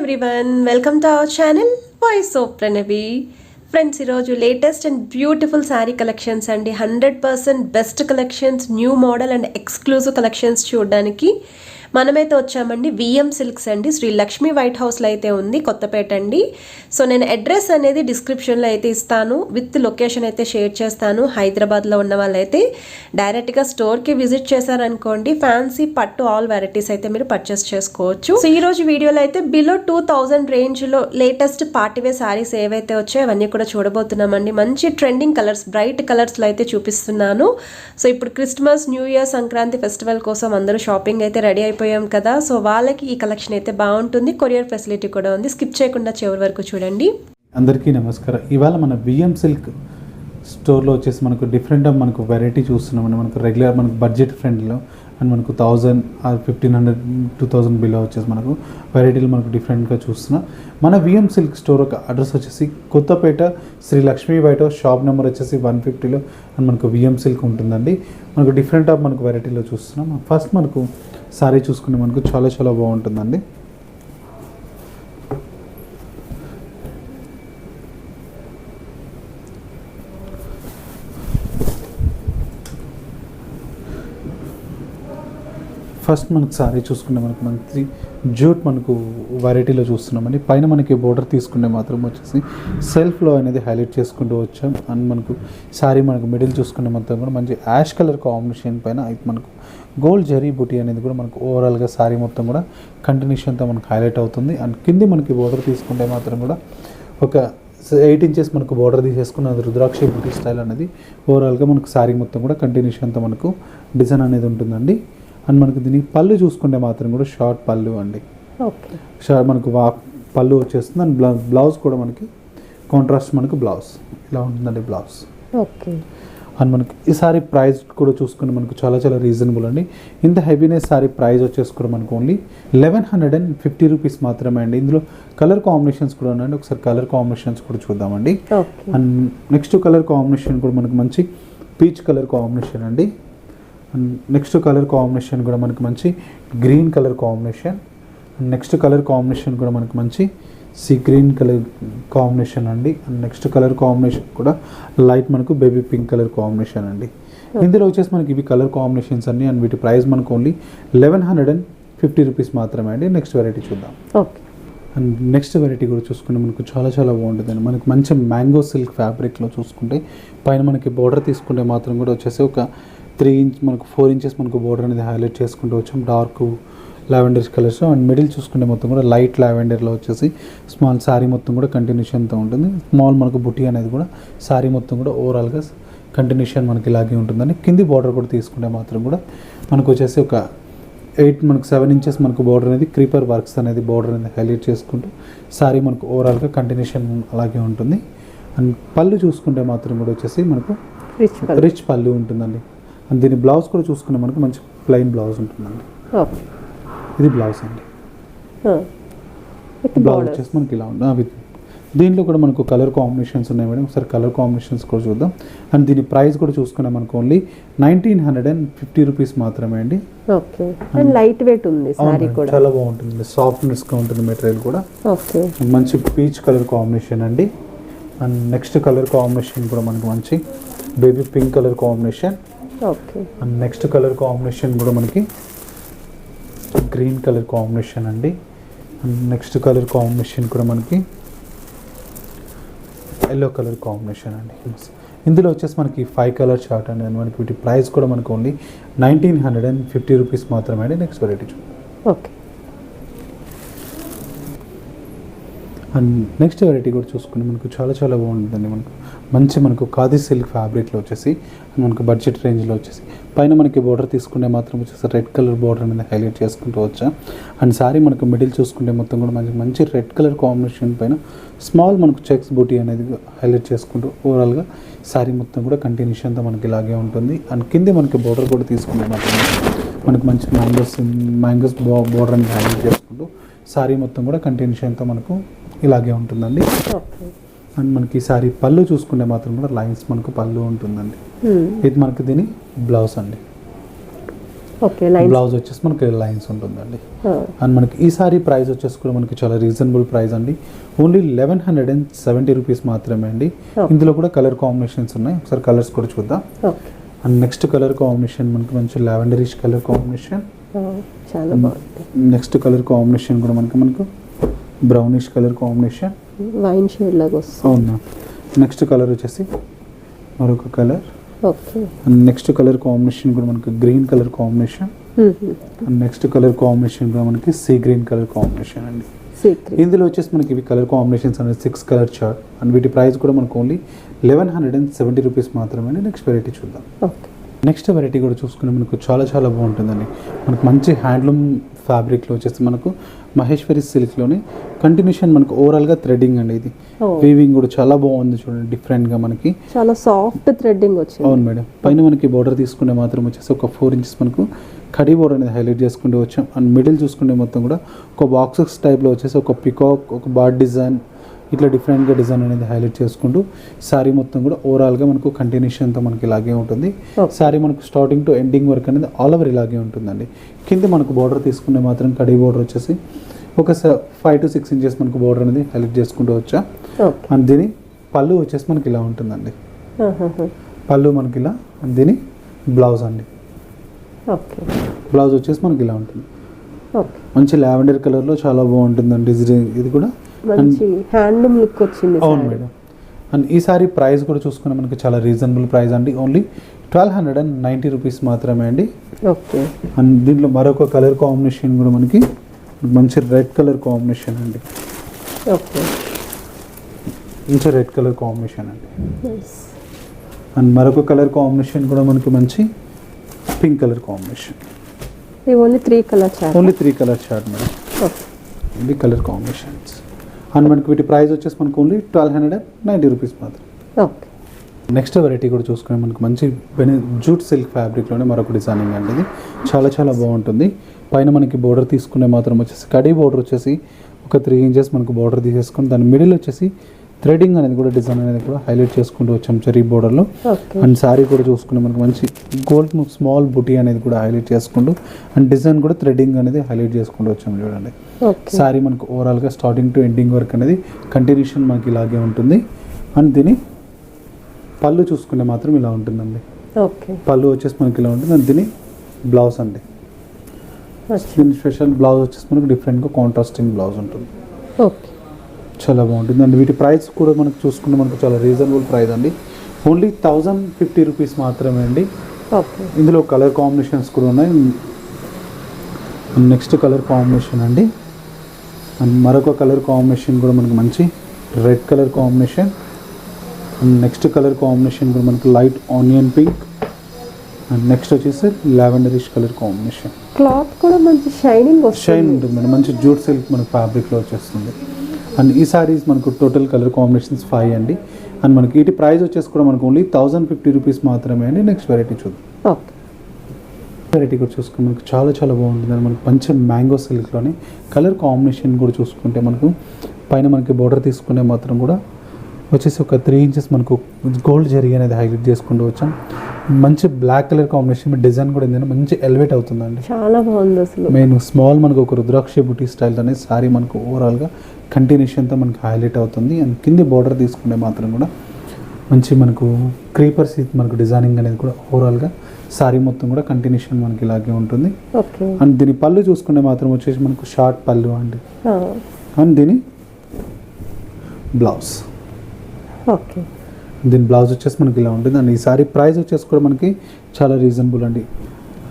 Everyone, welcome to our channel voice of Pranavi. Friends, ఈరోజు latest and beautiful saree collections అండి. 100% best collections, new model and exclusive collections చూడడానికి మనమైతే వచ్చామండి. VM silks అండి, Shri Lakshmi white హౌస్లో అయితే ఉంది, కొత్తపేట అండి. సో నేను అడ్రస్ అనేది డిస్క్రిప్షన్లో అయితే ఇస్తాను, విత్ లొకేషన్ అయితే షేర్ చేస్తాను. హైదరాబాద్లో ఉన్న వాళ్ళైతే డైరెక్ట్గా స్టోర్కి విజిట్ చేశారనుకోండి, ఫ్యాన్సీ పట్టు ఆల్ వెరైటీస్ అయితే మీరు పర్చేస్ చేసుకోవచ్చు. సో ఈ రోజు వీడియోలో అయితే బిలో 2000 రేంజ్లో లేటెస్ట్ పార్టీవేర్ శారీస్ ఏవైతే వచ్చాయో అవన్నీ కూడా చూడబోతున్నామండి. మంచి ట్రెండింగ్ కలర్స్, బ్రైట్ కలర్స్లో అయితే చూపిస్తున్నాను. సో ఇప్పుడు Christmas, new year, Sankranti festival కోసం అందరూ షాపింగ్ అయితే రెడీ అయిపోయాం కదా. సో వాళ్ళకి ఈ కలెక్షన్ అయితే బాగుంటుంది, కొరియర్ ఫెసిలిటీ కూడా ఉంది. స్కిప్ చేయకుండా చివరి వరకు చూడండి. అందరికీ నమస్కారం. ఇవాళ మన విఎం సిల్క్ స్టోర్లో వచ్చేసి మనకు డిఫరెంట్ మనకు వెరైటీ చూస్తున్నామండి. మనకు రెగ్యులర్ మనకు బడ్జెట్ ఫ్రెండ్లో అండ్ మనకు 1000 ఆర్ 1500 2000 బిలో వచ్చేసి మనకు వెరైటీలు మనకు డిఫరెంట్గా చూస్తున్నాం. మన విఎం సిల్క్ స్టోర్ ఒక అడ్రస్ వచ్చేసి Kothapeta Shri Lakshmi white house, shop number వచ్చేసి 150లో అండ్ మనకు విఎం సిల్క్ ఉంటుందండి. మనకు డిఫరెంట్ ఆఫ్ మనకు వెరైటీలో చూస్తున్నాం. ఫస్ట్ మనకు సారీ చూసుకుంటే మనకు చాలా చాలా బాగుంటుందండి. ఫస్ట్ మనకు సారీ చూసుకుంటే మనకు మంచి జూట్ మనకు వెరైటీలో చూస్తున్నామండి. పైన మనకి బోర్డర్ తీసుకుంటే మాత్రం వచ్చేసి సెల్ఫ్లో అనేది హైలైట్ చేసుకుంటూ వచ్చాం. అండ్ మనకు సారీ మనకు మిడిల్ చూసుకుంటే మొత్తం కూడా మంచి యాష్ కలర్ కాంబినేషన్ పైన మనకు గోల్డ్ జరీ బూటీ అనేది కూడా మనకు ఓవరాల్గా సారీ మొత్తం కూడా కంటిన్యూషన్తో మనకు హైలైట్ అవుతుంది. అండ్ కింది మనకి బోర్డర్ తీసుకుంటే మాత్రం కూడా ఒక 8 ఇంచెస్ మనకు బోర్డర్ తీసేసుకున్న అది రుద్రాక్ష బూటీ స్టైల్ అనేది ఓవరాల్గా మనకు సారీ మొత్తం కూడా కంటిన్యూషన్తో మనకు డిజైన్ అనేది ఉంటుందండి. అండ్ మనకు దీని పళ్ళు చూసుకుంటే మాత్రం కూడా షార్ట్ పళ్ళు అండి. మనకు పళ్ళు వచ్చేస్తుంది. అండ్ బ్లౌజ్ కూడా మనకి కాంట్రాస్ట్ మనకు బ్లౌజ్ ఇలా ఉంటుందండి బ్లౌజ్. ఓకే. అండ్ మనకి ఈ సారీ ప్రైస్ కూడా చూసుకుంటే మనకు చాలా చాలా రీజనబుల్ అండి. ఇంత హెవీనెస్ సారీ ప్రైస్ వచ్చేసి కూడా మనకు ఓన్లీ 1150 రూపీస్ మాత్రమే అండి. ఇందులో కలర్ కాంబినేషన్స్ కూడా ఉన్నాయండి. ఒకసారి కలర్ కాంబినేషన్స్ కూడా చూద్దామండి. అండ్ నెక్స్ట్ కలర్ కాంబినేషన్ కూడా మనకు మంచి పీచ్ కలర్ కాంబినేషన్ అండి. అండ్ నెక్స్ట్ కలర్ కాంబినేషన్ కూడా మనకు మంచి green colour combination. And next colour combination కూడా మనకు మంచి సీ గ్రీన్ కలర్ కాంబినేషన్ అండి. అండ్ నెక్స్ట్ కలర్ కాంబినేషన్ కూడా లైట్ మనకు బేబీ పింక్ కలర్ కాంబినేషన్ అండి. ఇందులో వచ్చేసి మనకి ఇవి కలర్ కాంబినేషన్స్ అన్ని. అండ్ వీటి ప్రైస్ మనకు ఓన్లీ 1150 రూపీస్ మాత్రమే అండి. నెక్స్ట్ వెరైటీ చూద్దాం. ఓకే. అండ్ నెక్స్ట్ వెరైటీ కూడా చూసుకుంటే మనకు చాలా చాలా బాగుంటుందండి. మనకు మంచి మ్యాంగో సిల్క్ ఫ్యాబ్రిక్లో చూసుకుంటే పైన మనకి బోర్డర్ తీసుకుంటే మాత్రం కూడా వచ్చేసి ఒక 3 ఇంచ్ మనకు 4 ఇంచెస్ మనకు బోర్డర్ అనేది హైలైట్ చేసుకుంటూ వచ్చాం. Dark lavender colours. And middle చూసుకుంటే మొత్తం కూడా లైట్ లావెండర్లో వచ్చేసి స్మాల్ శారీ మొత్తం కూడా కంటిన్యూషన్తో ఉంటుంది. స్మాల్ మనకు బుటీ అనేది కూడా శారీ మొత్తం కూడా ఓవరాల్గా కంటిన్యూషన్ మనకి ఇలాగే ఉంటుందండి. కింది బార్డర్ కూడా తీసుకుంటే మాత్రం కూడా మనకు వచ్చేసి ఒక 7 ఇంచెస్ మనకు బార్డర్ అనేది క్రీపర్ వర్క్స్ అనేది బార్డర్ అనేది హైలైట్ చేసుకుంటూ శారీ మనకు ఓవరాల్గా కంటిన్యూషన్ అలాగే ఉంటుంది. అండ్ పళ్ళు చూసుకుంటే మాత్రం కూడా వచ్చేసి మనకు రిచ్ పళ్ళు ఉంటుందండి. అండ్ దీని బ్లౌజ్ కూడా చూసుకుంటే మనకు మంచి ప్లెయిన్ బ్లౌజ్ ఉంటుందండి. ఇది బ్లౌజ్ అండి. బ్లౌజ్ వచ్చేసి మనకి ఇలా ఉంటుంది. దీంట్లో కూడా మనకు కలర్ కాంబినేషన్స్ ఉన్నాయి మేడం. ఒకసారి కలర్ కాంబినేషన్స్ కూడా చూద్దాం. అండ్ దీని ప్రైస్ కూడా చూసుకున్నా మనకు ఓన్లీ 1950 రూపీస్ మాత్రమే అండి. ఓకే. అండ్ లైట్ వెయిట్ ఉంది సారీ కూడా, చాలా బాగుంటుంది. సాఫ్ట్నెస్గా ఉంటుంది మెటీరియల్ కూడా. ఓకే. మంచి పీచ్ కలర్ కాంబినేషన్ అండి. అండ్ నెక్స్ట్ కలర్ కాంబినేషన్ కూడా మనకు మంచి baby pink colour combination. Okay. And next colour combination కూడా మనకి గ్రీన్ కలర్ కాంబినేషన్ అండి. అండ్ నెక్స్ట్ కలర్ కాంబినేషన్ కూడా మనకి ఎల్లో కలర్ కాంబినేషన్ అండి. ఇందులో వచ్చేసి మనకి 5 కలర్ చార్ట్ అండి. అండ్ మనకి వీటి ప్రైస్ కూడా మనకు ఓన్లీ 1950 రూపీస్ మాత్రమే అండి. నెక్స్ట్ వెరైటీ చూద్దాం. ఓకే. అండ్ నెక్స్ట్ వెరైటీ కూడా చూసుకుంటే మనకు చాలా చాలా బాగుంటుందండి. మనకు ఖాదీ సిల్క్ ఫ్యాబ్రిక్లో వచ్చేసి మనకు బడ్జెట్ రేంజ్లో వచ్చేసి పైన మనకి బోర్డర్ తీసుకుంటే మాత్రం వచ్చేసి రెడ్ కలర్ బోర్డర్ అనేది హైలైట్ చేసుకుంటూ వచ్చాం. అండ్ సారీ మనకు మిడిల్ చూసుకుంటే మొత్తం కూడా మంచి రెడ్ కలర్ కాంబినేషన్ పైన స్మాల్ మనకు చెక్స్ బూటీ అనేది హైలైట్ చేసుకుంటూ ఓవరాల్గా సారీ మొత్తం కూడా కంటిన్యూషన్తో మనకి ఇలాగే ఉంటుంది. అండ్ కింద మనకి బోర్డర్ కూడా తీసుకుంటే మాత్రం మనకు మంచి మ్యాంగోస్ బోర్డర్ అనేది హైలైట్ చేసుకుంటూ సారీ మొత్తం కూడా కంటిన్యూషన్తో మనకు ఇలాగే ఉంటుందండి. అండ్ మనకి సారీ పళ్ళు చూసుకుంటే మాత్రం కూడా లైన్స్ మనకు పళ్ళు ఉంటుందండి. ఇది మనకి దీని బ్లౌజ్ అండి. Okay lines. బ్లౌజ్ వచ్చేసి మనకి లైన్స్ ఉంటుందండి. అండ్ మనకి ఈ సారీ ప్రైస్ వచ్చేసి కూడా మనకి చాలా రీజనబుల్ ప్రైస్ అండి. ఓన్లీ 1170 రూపీస్ మాత్రమే అండి. ఇందులో కూడా కలర్ కాంబినేషన్స్ ఉన్నాయి, ఒకసారి కలర్స్ కూడా చూద్దాం. Okay. And next colour combination మనకి మంచి లావెండరిష్ కలర్ కాంబినేషన్. చాలా బాగుంది. నెక్స్ట్ కలర్ కాంబినేషన్ కూడా మనకు brownish colour combination, wine shade లాగా వస్తుంది. అవునా. నెక్స్ట్ కలర్ వచ్చేసి మరొక colour. Okay. And next colour combination కూడా మనకి green colour combination. And next colour combination కూడా మనకి సీ గ్రీన్ కలర్ కాంబినేషన్ అండి. ఇందులో వచ్చేసి మనకి ఇవి కలర్ కాంబినేషన్స్ అనేది 6 కలర్ చార్ట్. అండ్ వీటి ప్రైస్ కూడా మనకు ఓన్లీ 1170 రూపీస్ మాత్రమే అండి. నెక్స్ట్ వెరైటీ చూద్దాం. ఓకే. నెక్స్ట్ వెరైటీ కూడా చూసుకుని మనకు చాలా చాలా బాగుంటుందండి. మనకు మంచి హ్యాండ్లూమ్ ఫ్యాబ్రిక్లో వచ్చేసి మనకు మహేశ్వరి సిల్క్లోనే కంటిన్యూషన్ మనకు ఓవరాల్గా థ్రెడ్డింగ్ అండి. ఇది వీవింగ్ కూడా చాలా బాగుంది చూడండి, డిఫరెంట్గా మనకి చాలా సాఫ్ట్ థ్రెడ్డింగ్ వచ్చింది. అవును మేడం. పైన మనకి బోర్డర్ తీసుకునే మాత్రం వచ్చేసి ఒక 4 ఇంచెస్ మనకు కడీ బోర్డర్ అనేది హైలైట్ చేసుకుంటూ వచ్చాం. అండ్ మిడిల్ చూసుకుంటే మొత్తం కూడా ఒక బాక్సెస్ టైప్లో వచ్చేసి ఒక పికాక్, ఒక బార్డ్ డిజైన్, ఇట్లా డిఫరెంట్గా డిజైన్ అనేది హైలైట్ చేసుకుంటూ శారీ మొత్తం కూడా ఓవరాల్గా మనకు కంటిన్యూషన్తో మనకి ఇలాగే ఉంటుంది. శారీ మనకు స్టార్టింగ్ టు ఎండింగ్ వరకు అనేది ఆల్ ఓవర్ ఇలాగే ఉంటుందండి. కింద మనకు బోర్డర్ తీసుకునే మాత్రం కడీ బోర్డర్ వచ్చేసి ఒక 5 to 6 ఇంచెస్ మనకు బోర్డర్ అనేది హైలైట్ చేసుకుంటూ వచ్చా. అండ్ దీని పళ్ళు వచ్చేసి మనకి ఇలా ఉంటుందండి. పళ్ళు మనకి ఇలా, దీని బ్లౌజ్ అండి. ఓకే. బ్లౌజ్ వచ్చేసి మనకి ఇలా ఉంటుంది. ఓకే. మంచి లావెండర్ కలర్లో చాలా బాగుంటుందండి డిజైన్. ఇది కూడా మంచి హ్యాండ్లూమ్ లుక్ వచ్చింది. అవును మేడం. అండ్ ఈ సారీ ప్రైస్ కూడా చూసుకుని మనకి చాలా రీజనబుల్ ప్రైస్ అండి. ఓన్లీ 1290 రూపీస్ మాత్రమే అండి. ఓకే. అండ్ దీంట్లో మరొక కలర్ కాంబినేషన్ కూడా మనకి మంచి రెడ్ కలర్ కాంబినేషన్ అండి. ఓకే. మంచి రెడ్ కలర్ కాంబినేషన్ అండి. అండ్ మరొక కలర్ కాంబినేషన్ కూడా మనకి మంచి పింక్ కలర్ కాంబినేషన్. ఇది only 3 colour chart. Only 3 colour chart madam. Okay. ఇది కలర్ కాంబినేషన్స్. అండ్ మనకి వీటి ప్రైస్ వచ్చేసి మనకు ఓన్లీ 1290 రూపీస్ మాత్రం. ఓకే. నెక్స్ట్ వెరైటీ కూడా చూసుకుని మనకు మంచి జూట్ సిల్క్ ఫ్యాబ్రిక్లోనే మరొక డిజైనింగ్ అండి. ఇది చాలా చాలా బాగుంటుంది. పైన మనకి బోర్డర్ తీసుకునే మాత్రం వచ్చేసి కడీ బోర్డర్ వచ్చేసి ఒక 3 ఇంచెస్ మనకు బోర్డర్ తీసేసుకుని దాని మిడిల్ వచ్చేసి థ్రెడింగ్ అనేది కూడా డిజైన్ అనేది కూడా హైలైట్ చేసుకుంటూ వచ్చాం చెరీ బోర్డర్లో. అండ్ శారీ కూడా చూసుకుని మనకు మంచి గోల్డ్ స్మాల్ బుటీ అనేది కూడా హైలైట్ చేసుకుంటూ అండ్ డిజైన్ కూడా థ్రెడింగ్ అనేది హైలైట్ చేసుకుంటూ వచ్చాం చూడండి. శారీ మనకు ఓవరాల్గా స్టార్టింగ్ టు ఎండింగ్ వరకు అనేది కంటిన్యూషన్ మనకి ఇలాగే ఉంటుంది. అండ్ దీని పళ్ళు చూసుకునే మాత్రం ఇలా ఉంటుందండి. ఓకే. పళ్ళు వచ్చేసి మనకి ఇలా ఉంటుంది. అండ్ దీని బ్లౌజ్ అండి. దీని స్పెషల్ బ్లౌజ్ వచ్చేసి మనకు డిఫరెంట్గా కాంట్రాస్టింగ్ బ్లౌజ్ ఉంటుంది. ఓకే. చాలా బాగుంటుంది. అండ్ వీటి ప్రైస్ కూడా మనకు చూసుకుంటే మనకు చాలా రీజనబుల్ ప్రైస్ అండి. ఓన్లీ 1050 రూపీస్ మాత్రమే అండి. ఓకే. ఇందులో కలర్ కాంబినేషన్స్ కూడా ఉన్నాయి. నెక్స్ట్ కలర్ కాంబినేషన్ అండి. అండ్ మరొక కలర్ కాంబినేషన్ కూడా మనకు మంచి red colour combination. And next colour combination కూడా మనకు light onion pink. And next వచ్చేసి లావెండరిష్ కలర్ కాంబినేషన్. క్లాత్ కూడా మంచి షైనింగ్ వస్తుంది. షైన్ ఉంటుంది మేడం. మంచి జూట్ సిల్క్ మనకు ఫ్యాబ్రిక్లో వచ్చేస్తుంది. అండ్ ఈ సారీస్ మనకు టోటల్ కలర్ కాంబినేషన్స్ 5 అండి. అండ్ మనకి వీటి ప్రైస్ వచ్చేసి కూడా మనకు ఓన్లీ 1050 రూపీస్ మాత్రమే అండి. నెక్స్ట్ వెరైటీ చూద్దాం. ఓకే. వెరైటీ కూడా చూసుకుంటే మనకు చాలా చాలా బాగుంటుంది. అండ్ మనకు మంచి మ్యాంగో సిల్క్లోనే కలర్ కాంబినేషన్ కూడా చూసుకుంటే మనకు పైన మనకి బోర్డర్ తీసుకునే మాత్రం కూడా వచ్చేసి ఒక 3 ఇంచెస్ మనకు గోల్డ్ జరీ అనేది హైలైట్ చేసుకుంటూ వచ్చాం. మంచి బ్లాక్ కలర్ కాంబినేషన్ డిజైన్ కూడా ఏంటంటే మంచి ఎలివేట్ అవుతుందండి. చాలా బాగుంది అసలు. మెయిన్ స్మాల్ మనకు ఒక రుద్రాక్ష బుటీ స్టైల్ అనేది సారీ మనకు ఓవరాల్గా కంటిన్యూషన్తో మనకు హైలైట్ అవుతుంది. అండ్ కింది బార్డర్ తీసుకునే మాత్రం కూడా మంచి మనకు క్రీపర్స్ మనకు డిజైనింగ్ అనేది కూడా ఓవరాల్గా సారీ మొత్తం కూడా కంటిన్యూషన్ మనకి ఇలాగే ఉంటుంది. ఓకే. అండ్ దీని పళ్ళు చూసుకునే మాత్రం వచ్చేసి మనకు షార్ట్ పళ్ళు అండి. అండ్ దీని బ్లౌజ్. ఓకే. దీని బ్లౌజ్ వచ్చేసి మనకి ఇలా ఉంటుంది. అండ్ ఈ సారీ ప్రైస్ వచ్చేసి కూడా మనకి చాలా రీజనబుల్ అండి.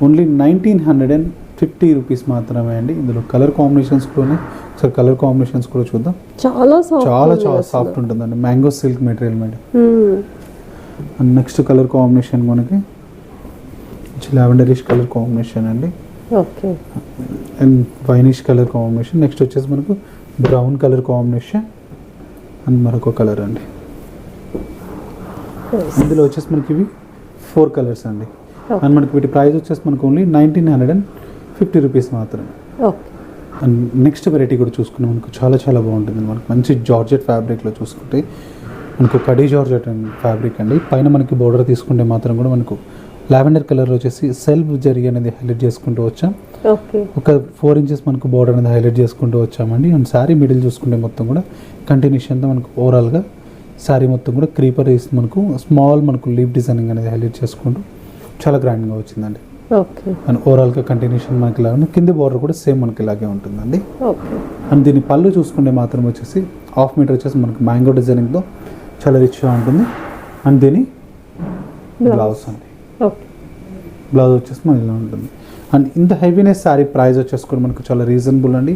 ఓన్లీ 1950 రూపీస్ మాత్రమే అండి. ఇందులో కలర్ కాంబినేషన్స్ కూడా ఉన్నాయి. ఒకసారి కలర్ కాంబినేషన్స్ కూడా చూద్దాం. చాలా సాఫ్ట్, చాలా చాలా సాఫ్ట్ ఉంటుందండి. Mango silk material madam. And next colour combination మనకి లావెండరిష్ కలర్ కాంబినేషన్ అండి. Okay. And winish colour combination. Next వచ్చేసి మనకు బ్రౌన్ కలర్ కాంబినేషన్ అండ్ మరొక కలర్ అండి. ఇందులో వచ్చేసి మనకి ఇవి 4 కలర్స్ అండి. అండ్ మనకి వీటి ప్రైస్ వచ్చేసి మనకు ఓన్లీ 1950 రూపీస్ మాత్రమే. ఓకే. అండ్ నెక్స్ట్ వెరైటీ కూడా చూసుకుంటే మనకు చాలా చాలా బాగుంటుంది. మనకు మంచి జార్జెట్ ఫ్యాబ్రిక్లో చూసుకుంటే మనకు కడీ జార్జెట్ ఫ్యాబ్రిక్ అండి. పైన మనకి బోర్డర్ తీసుకుంటే మాత్రం కూడా మనకు లావెండర్ కలర్ వచ్చేసి సెల్ఫ్ జరీ అనేది హైలైట్ చేసుకుంటూ వచ్చాం. ఓకే. ఒక 4 ఇంచెస్ మనకు బోర్డర్ అనేది హైలైట్ చేసుకుంటూ వచ్చామండి. అండ్ శారీ మిడిల్ చూసుకుంటే మొత్తం కూడా కంటిన్యూషన్తో మనకు ఓవరాల్గా శారీ మొత్తం కూడా క్రీపర్ వేసి మనకు స్మాల్ మనకు లీఫ్ డిజైనింగ్ అనేది హైలైట్ చేసుకుంటూ చాలా గ్రాండ్గా వచ్చిందండి. ఓకే. అండ్ ఓవరాల్గా కంటిన్యూషన్ మనకి ఇలాగే కింద బోర్డర్ కూడా సేమ్ మనకి ఇలాగే ఉంటుందండి. ఓకే. అండ్ దీని పళ్ళు చూసుకుంటే మాత్రం వచ్చేసి 1/2 మీటర్ వచ్చేసి మనకు మ్యాంగో డిజైనింగ్తో చాలా రిచ్గా ఉంటుంది. అండ్ దీని బ్లౌజ్ అండి, ఓకే. బ్లౌజ్ వచ్చేసి మనకి ఇలా ఉంటుంది. అండ్ ఇంత హెవీనెస్ శారీ ప్రైస్ వచ్చేసి కూడా మనకు చాలా రీజనబుల్ అండి.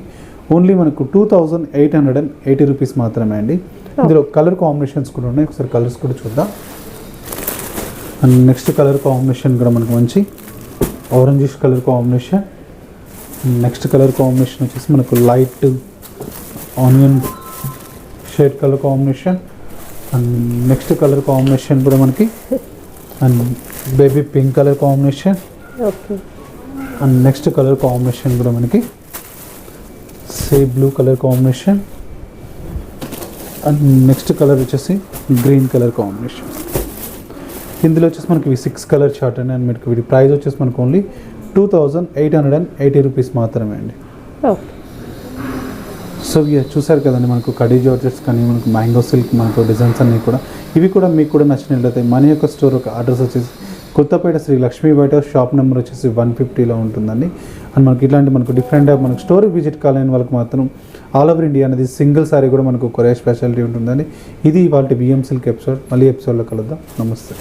ఓన్లీ మనకు 2880 రూపీస్ మాత్రమే అండి. ఇందులో కలర్ కాంబినేషన్స్ కూడా ఉన్నాయి, ఒకసారి కలర్స్ కూడా చూద్దాం. అండ్ నెక్స్ట్ కలర్ కాంబినేషన్ కూడా మనకు మంచి orangish colour combination. Next colour combination వచ్చేసి మనకు light onion shade colour combination. And next colour combination కూడా మనకి and baby pink colour combination. Okay. And next colour combination కూడా మనకి sea blue colour combination. And next colour వచ్చేసి green colour combination. ఇందులో వచ్చేసి మనకి 6 కలర్ చార్ట్ అండి. And మీకు వీటి ప్రైస్ వచ్చేసి మనకు ఓన్లీ 2880 రూపీస్ మాత్రమే అండి. ఓకే. సో చూసారు కదండి, మనకు కడీ జార్జెట్స్ కానీ మనకు మ్యాంగో సిల్క్ మనకు డిజైన్స్ అన్నీ కూడా ఇవి కూడా మీకు కూడా నచ్చినట్లయితే మన యొక్క స్టోర్ ఒక అడ్రస్ వచ్చేసి కొత్తపేట శ్రీ లక్ష్మీ బయట షాప్ నెంబర్ వచ్చేసి 150లో ఉంటుందండి. అండ్ మనకి ఇట్లాంటి మనకు డిఫరెంట్ మనకు స్టోర్కి విజిట్ కాలేని వాళ్ళకి మాత్రం ఆల్ ఓవర్ ఇండియా అనేది సింగిల్ సారీ కూడా మనకు కొరియర్ స్పెషాలిటీ ఉంటుందండి. ఇది ఇవాళ బిఎం సిల్క్ ఎపిసోడ్. మళ్ళీ ఎపిసోడ్లో కలుద్దాం. నమస్తే.